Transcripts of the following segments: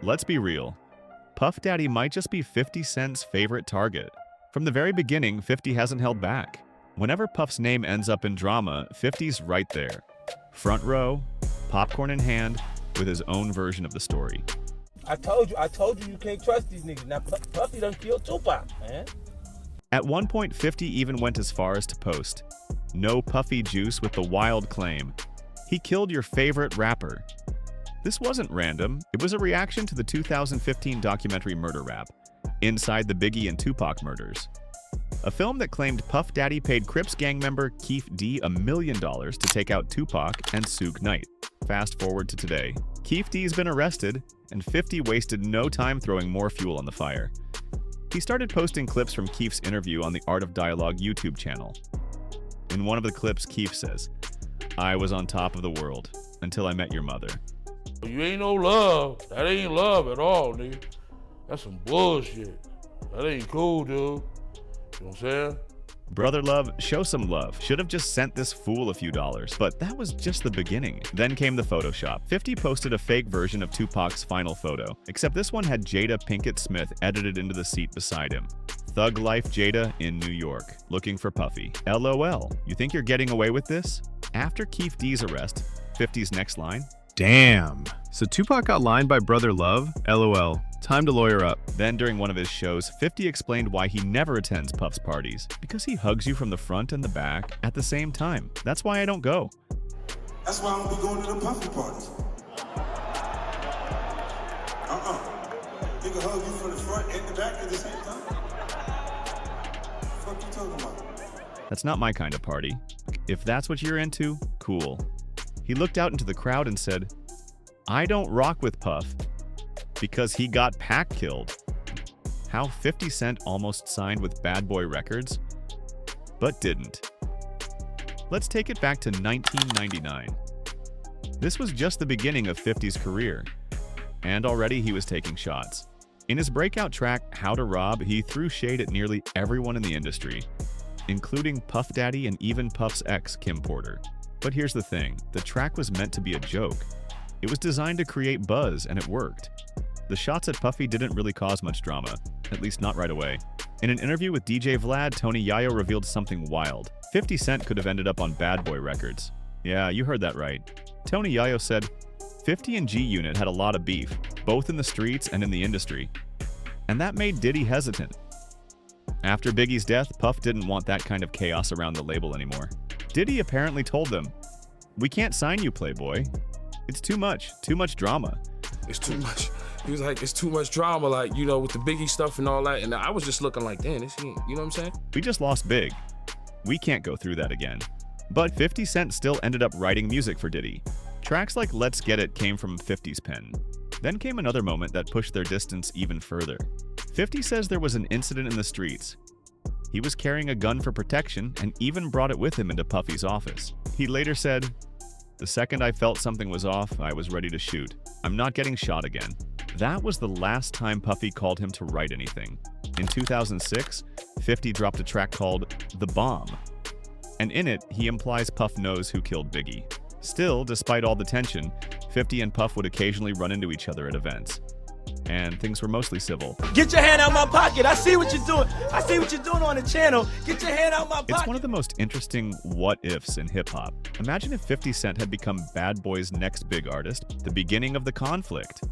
Let's be real. Puff Daddy might just be 50 Cent's favorite target. From the very beginning, 50 hasn't held back. Whenever Puff's name ends up in drama, 50's right there. Front row, popcorn in hand, with his own version of the story. I told you you can't trust these niggas. Now Puffy done killed Tupac, man. At one point, 50 even went as far as to post, "No Puffy juice," with the wild claim, "He killed your favorite rapper." This wasn't random. It was a reaction to the 2015 documentary Murder Rap, Inside the Biggie and Tupac Murders. A film that claimed Puff Daddy paid Crips gang member Keefe D $1 million to take out Tupac and Suge Knight. Fast forward to today. Keefe D's been arrested, and 50 wasted no time throwing more fuel on the fire. He started posting clips from Keefe's interview on the Art of Dialogue YouTube channel. In one of the clips, Keefe says, "I was on top of the world until I met your mother." You ain't no love. That ain't love at all, nigga. That's some bullshit. That ain't cool, dude. You know what I'm saying? Brother love, show some love. Should have just sent this fool a few dollars, but that was just the beginning. Then came the Photoshop. 50 posted a fake version of Tupac's final photo, except this one had Jada Pinkett Smith edited into the seat beside him. Thug Life Jada in New York, looking for Puffy. LOL, you think you're getting away with this? After Keefe D's arrest, 50's next line, Damn. So Tupac got lined by Brother Love? LOL. Time to lawyer up. Then during one of his shows, 50 explained why he never attends Puff's parties. Because he hugs you from the front and the back at the same time. That's why I don't go. That's why I don't be going to the Puffy parties. He can hug you from the front and the back at the same time. What the fuck you talking about? That's not my kind of party. If that's what you're into, cool. He looked out into the crowd and said, "I don't rock with Puff because he got Pac killed." How 50 Cent almost signed with Bad Boy Records, but didn't. Let's take it back to 1999. This was just the beginning of 50's career, and already he was taking shots. In his breakout track, How to Rob, he threw shade at nearly everyone in the industry, including Puff Daddy and even Puff's ex, Kim Porter. But here's the thing, the track was meant to be a joke. It was designed to create buzz, and it worked. The shots at Puffy didn't really cause much drama, at least not right away. In an interview with DJ Vlad, Tony Yayo revealed something wild. 50 Cent could have ended up on Bad Boy Records. Yeah, you heard that right. Tony Yayo said, 50 and G-Unit had a lot of beef, both in the streets and in the industry. And that made Diddy hesitant. After Biggie's death, Puff didn't want that kind of chaos around the label anymore. Diddy apparently told them, "We can't sign you, Playboy. It's too much drama." It's too much. He was like, it's too much drama, like, you know, with the Biggie stuff and all that. And I was just looking like, damn, this, you know what I'm saying? We just lost Big. We can't go through that again. But 50 Cent still ended up writing music for Diddy. Tracks like Let's Get It came from 50's pen. Then came another moment that pushed their distance even further. 50 says there was an incident in the streets. He was carrying a gun for protection and even brought it with him into Puffy's office. He later said, "The second I felt something was off, I was ready to shoot. I'm not getting shot again." That was the last time Puffy called him to write anything. In 2006, 50 dropped a track called The Bomb. And in it, he implies Puff knows who killed Biggie. Still, despite all the tension, 50 and Puff would occasionally run into each other at events. And things were mostly civil. Get your hand out my pocket. I see what you're doing. I see what you're doing on the channel. Get your hand out my pocket. It's one of the most interesting what-ifs in hip-hop. Imagine if 50 Cent had become Bad Boy's next big artist, the beginning of the conflict.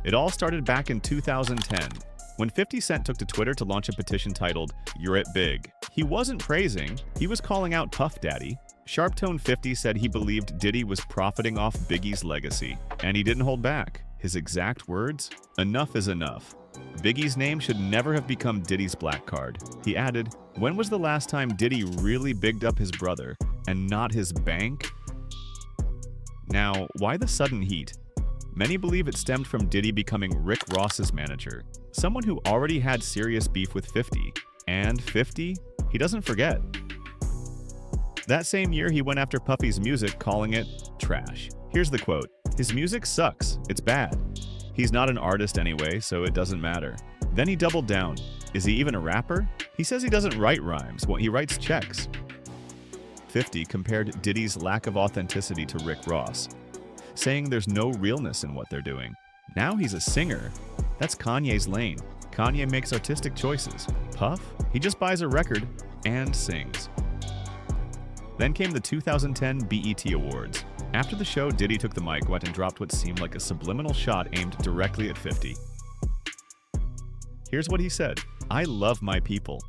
It all started back in 2010, when 50 Cent took to Twitter to launch a petition titled, "You're It Big." He wasn't praising, he was calling out Puff Daddy. Sharp Tone 50 said he believed Diddy was profiting off Biggie's legacy, and he didn't hold back. His exact words? "Enough is enough. Biggie's name should never have become Diddy's black card." He added, "When was the last time Diddy really bigged up his brother, and not his bank?" Now, why the sudden heat? Many believe it stemmed from Diddy becoming Rick Ross's manager, someone who already had serious beef with 50. And 50? He doesn't forget. That same year, he went after Puffy's music, calling it trash. Here's the quote, "His music sucks. It's bad. He's not an artist anyway, so it doesn't matter." Then he doubled down. Is he even a rapper? He says he doesn't write rhymes. Well, he writes checks. 50 compared Diddy's lack of authenticity to Rick Ross, saying there's no realness in what they're doing. Now he's a singer. That's Kanye's lane. Kanye makes artistic choices. Puff? He just buys a record and sings. Then came the 2010 BET Awards. After the show, Diddy took the mic, went and dropped what seemed like a subliminal shot aimed directly at 50. Here's what he said. I love my people.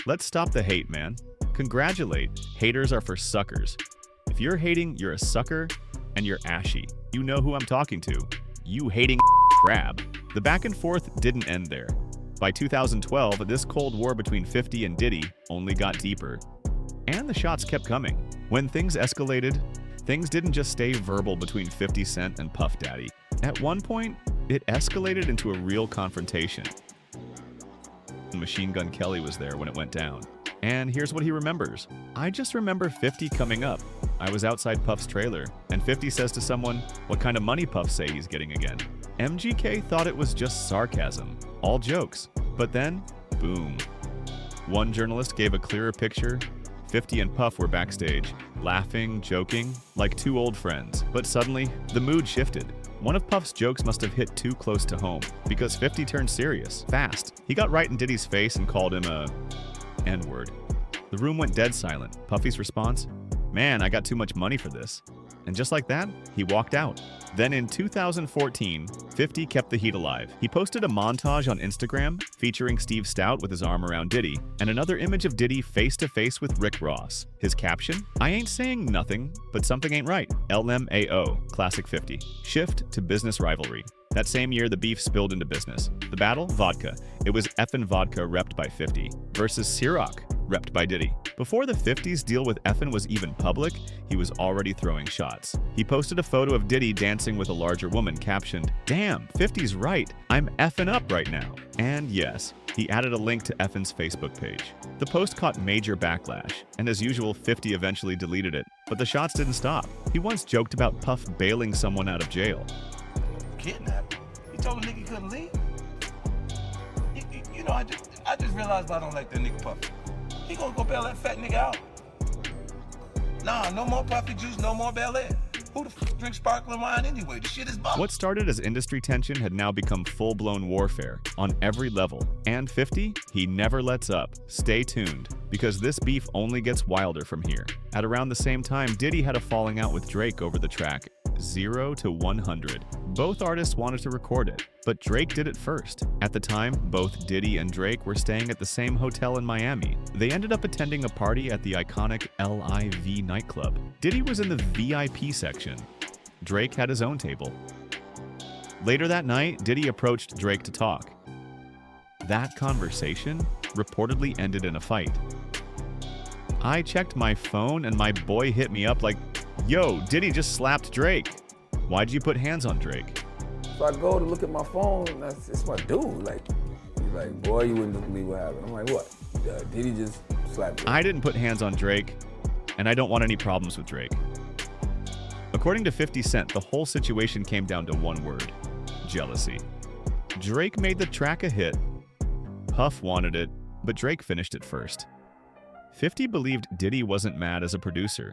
Let's stop the hate, man. Congratulate. Haters are for suckers. If you're hating, you're a sucker and you're ashy. You know who I'm talking to. You hating crab. The back and forth didn't end there. By 2012, this Cold War between 50 and Diddy only got deeper. And the shots kept coming. When things escalated, things didn't just stay verbal between 50 Cent and Puff Daddy. At one point, it escalated into a real confrontation. Machine Gun Kelly was there when it went down. And here's what he remembers. I just remember 50 coming up. I was outside Puff's trailer, and 50 says to someone, what kind of money Puff say he's getting again? MGK thought it was just sarcasm, all jokes. But then, boom. One journalist gave a clearer picture. 50 and Puff were backstage, laughing, joking, like two old friends. But suddenly, the mood shifted. One of Puff's jokes must have hit too close to home, because 50 turned serious, fast. He got right in Diddy's face and called him a N-word. The room went dead silent. Puffy's response? Man, I got too much money for this. And just like that, he walked out. Then in 2014, 50 kept the heat alive. He posted a montage on Instagram featuring Steve Stout with his arm around Diddy, and another image of Diddy face-to-face with Rick Ross. His caption? I ain't saying nothing, but something ain't right. LMAO, classic 50. Shift to business rivalry. That same year, the beef spilled into business. The battle? Vodka. It was Effen Vodka repped by 50 versus Cîroc, repped by Diddy. Before the 50's deal with Effen was even public, he was already throwing shots. He posted a photo of Diddy dancing with a larger woman captioned, Damn, 50's right. I'm effing up right now. And yes, he added a link to Effen's Facebook page. The post caught major backlash, and as usual, 50 eventually deleted it. But the shots didn't stop. He once joked about Puff bailing someone out of jail. Kidnapped. He told the nigga he couldn't leave. You know, I just realized I don't like that nigga Puffy. He gonna go bail that fat nigga out. Nah, no more Puffy juice, no more Bel Air. Who the f drinks sparkling wine anyway? The shit is bum. What started as industry tension had now become full-blown warfare on every level. And 50? He never lets up. Stay tuned, because this beef only gets wilder from here. At around the same time, Diddy had a falling out with Drake over the track 0 to 100. Both artists wanted to record it, but Drake did it first. At the time, both Diddy and Drake were staying at the same hotel in Miami. They ended up attending a party at the iconic LIV nightclub. Diddy was in the VIP section. Drake had his own table. Later that night, Diddy approached Drake to talk. That conversation reportedly ended in a fight. I checked my phone and my boy hit me up like, Yo, Diddy just slapped Drake. Why'd you put hands on Drake? So I go to look at my phone, and it's my dude. Like, he's like, boy, you wouldn't believe what happened. I'm like, what? Diddy just slapped Drake. I didn't put hands on Drake, and I don't want any problems with Drake. According to 50 Cent, the whole situation came down to one word: jealousy. Drake made the track a hit. Puff wanted it, but Drake finished it first. 50 believed Diddy wasn't mad as a producer.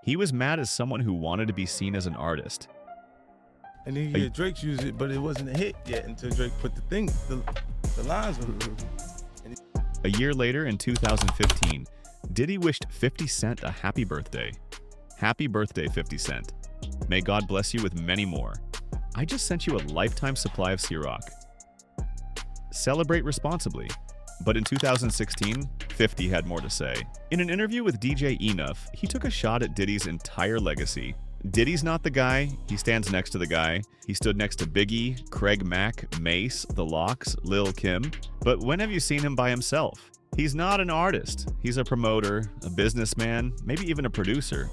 He was mad as someone who wanted to be seen as an artist. And then you hear Drake's use it, but it wasn't a hit yet until Drake put the lines on it. A year later, in 2015, Diddy wished 50 Cent a happy birthday. Happy birthday, 50 Cent. May God bless you with many more. I just sent you a lifetime supply of Cîroc. Celebrate responsibly. But in 2016, 50 had more to say. In an interview with DJ Enough, he took a shot at Diddy's entire legacy. Diddy's not the guy, he stands next to the guy. He stood next to Biggie, Craig Mack, Mace, The Lox, Lil' Kim. But when have you seen him by himself? He's not an artist. He's a promoter, a businessman, maybe even a producer.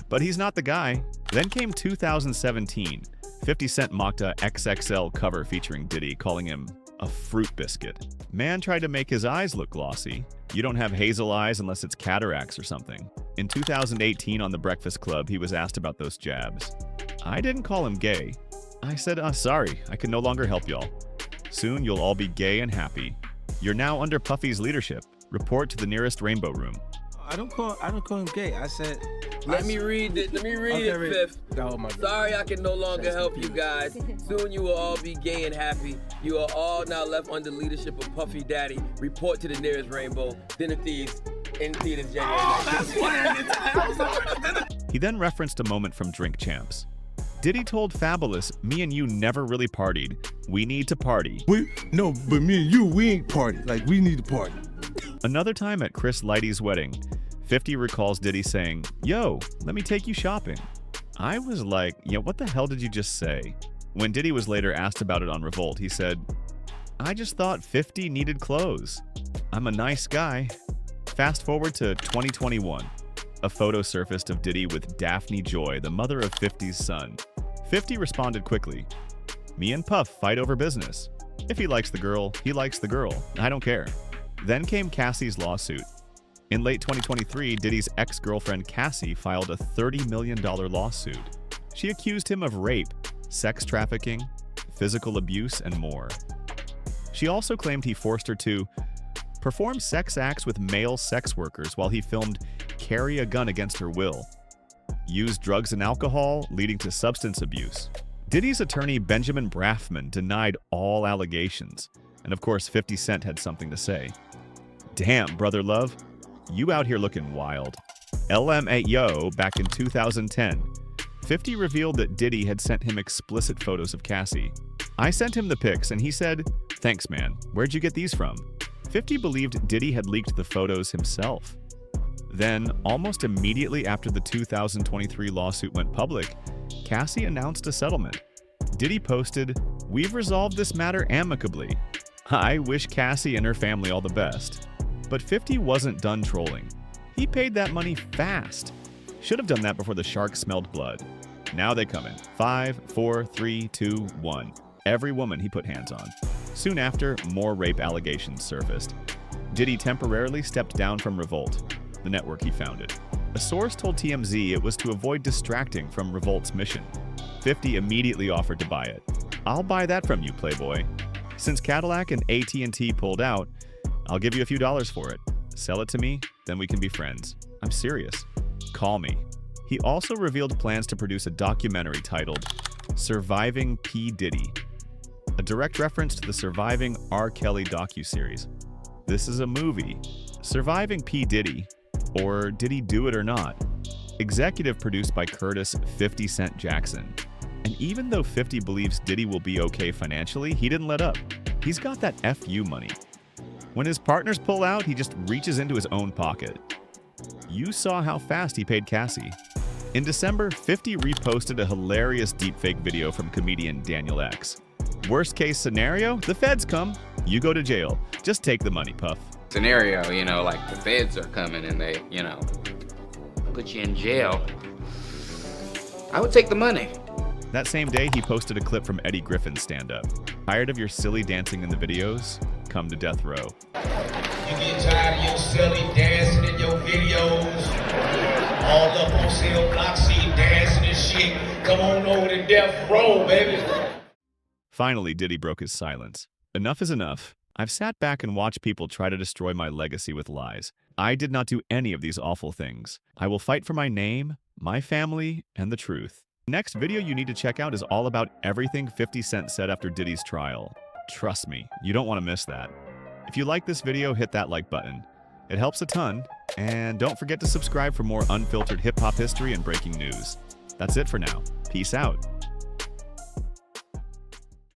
But he's not the guy. Then came 2017. 50 Cent mocked a XXL cover featuring Diddy, calling him a fruit biscuit. Man tried to make his eyes look glossy. You don't have hazel eyes unless it's cataracts or something. In 2018 on The Breakfast Club, he was asked about those jabs. I didn't call him gay. I said, sorry, I can no longer help y'all. Soon you'll all be gay and happy. You're now under Puffy's leadership. Report to the nearest Rainbow Room. I don't call him gay. I said Let me read it. Let me read it, Fifth. Oh my God. Sorry I can no longer help you guys. Soon you will all be gay and happy. You are all now left under leadership of Puffy Daddy. Report to the nearest rainbow. Dinner Thieves in theaters January 19th. He then referenced a moment from Drink Champs. Diddy told Fabulous, "Me and you never really partied. We need to party." No, but me and you, we ain't party. Like, we need to party. Another time at Chris Lighty's wedding, 50 recalls Diddy saying, "Yo, let me take you shopping." I was like, "Yo, what the hell did you just say?" When Diddy was later asked about it on Revolt, he said, "I just thought 50 needed clothes. I'm a nice guy." Fast forward to 2021. A photo surfaced of Diddy with Daphne Joy, the mother of 50's son. 50 responded quickly, "Me and Puff fight over business. If he likes the girl, he likes the girl. I don't care." Then came Cassie's lawsuit. In late 2023, Diddy's ex-girlfriend Cassie filed a $30 million lawsuit. She accused him of rape, sex trafficking, physical abuse, and more. She also claimed he forced her to perform sex acts with male sex workers while he filmed carry a gun against her will, use drugs and alcohol, leading to substance abuse. Diddy's attorney Benjamin Braffman denied all allegations, and of course 50 Cent had something to say. "Damn, Brother Love, you out here looking wild." LMAO back in 2010, 50 revealed that Diddy had sent him explicit photos of Cassie. "I sent him the pics and he said, 'Thanks man, where'd you get these from?'" 50 believed Diddy had leaked the photos himself. Then, almost immediately after the 2023 lawsuit went public, Cassie announced a settlement. Diddy posted, "We've resolved this matter amicably. I wish Cassie and her family all the best." But 50 wasn't done trolling. He paid that money fast. Should have done that before the shark smelled blood. Now they come in. 5, 4, 3, 2, 1. Every woman he put hands on. Soon after, more rape allegations surfaced. Diddy temporarily stepped down from Revolt, the network he founded. A source told TMZ it was to avoid distracting from Revolt's mission. 50 immediately offered to buy it. "I'll buy that from you, Playboy. Since Cadillac and AT&T pulled out, I'll give you a few dollars for it. Sell it to me, then we can be friends. I'm serious. Call me." He also revealed plans to produce a documentary titled Surviving P Diddy, a direct reference to the Surviving R. Kelly docuseries. This is a movie. Surviving P Diddy, or Did He Do It or Not? Executive produced by Curtis 50 Cent Jackson. And even though 50 believes Diddy will be okay financially, he didn't let up. He's got that FU money. When his partners pull out, he just reaches into his own pocket. You saw how fast he paid Cassie. In December, 50 reposted a hilarious deepfake video from comedian Daniel X. "Worst case scenario, the feds come. You go to jail. Just take the money, Puff." Scenario, like the feds are coming and they, put you in jail. I would take the money. That same day, he posted a clip from Eddie Griffin's stand-up. "Tired of your silly dancing in the videos? Come to death row." You get tired of your silly dancing in your videos? All up on sale block, see you dancing and shit. Come on over to death row, baby. Finally, Diddy broke his silence. "Enough is enough. I've sat back and watched people try to destroy my legacy with lies. I did not do any of these awful things. I will fight for my name, my family, and the truth." The next video you need to check out is all about everything 50 Cent said after Diddy's trial. Trust me, you don't want to miss that. If you like this video, hit that like button. It helps a ton. And don't forget to subscribe for more unfiltered hip-hop history and breaking news. That's it for now. Peace out.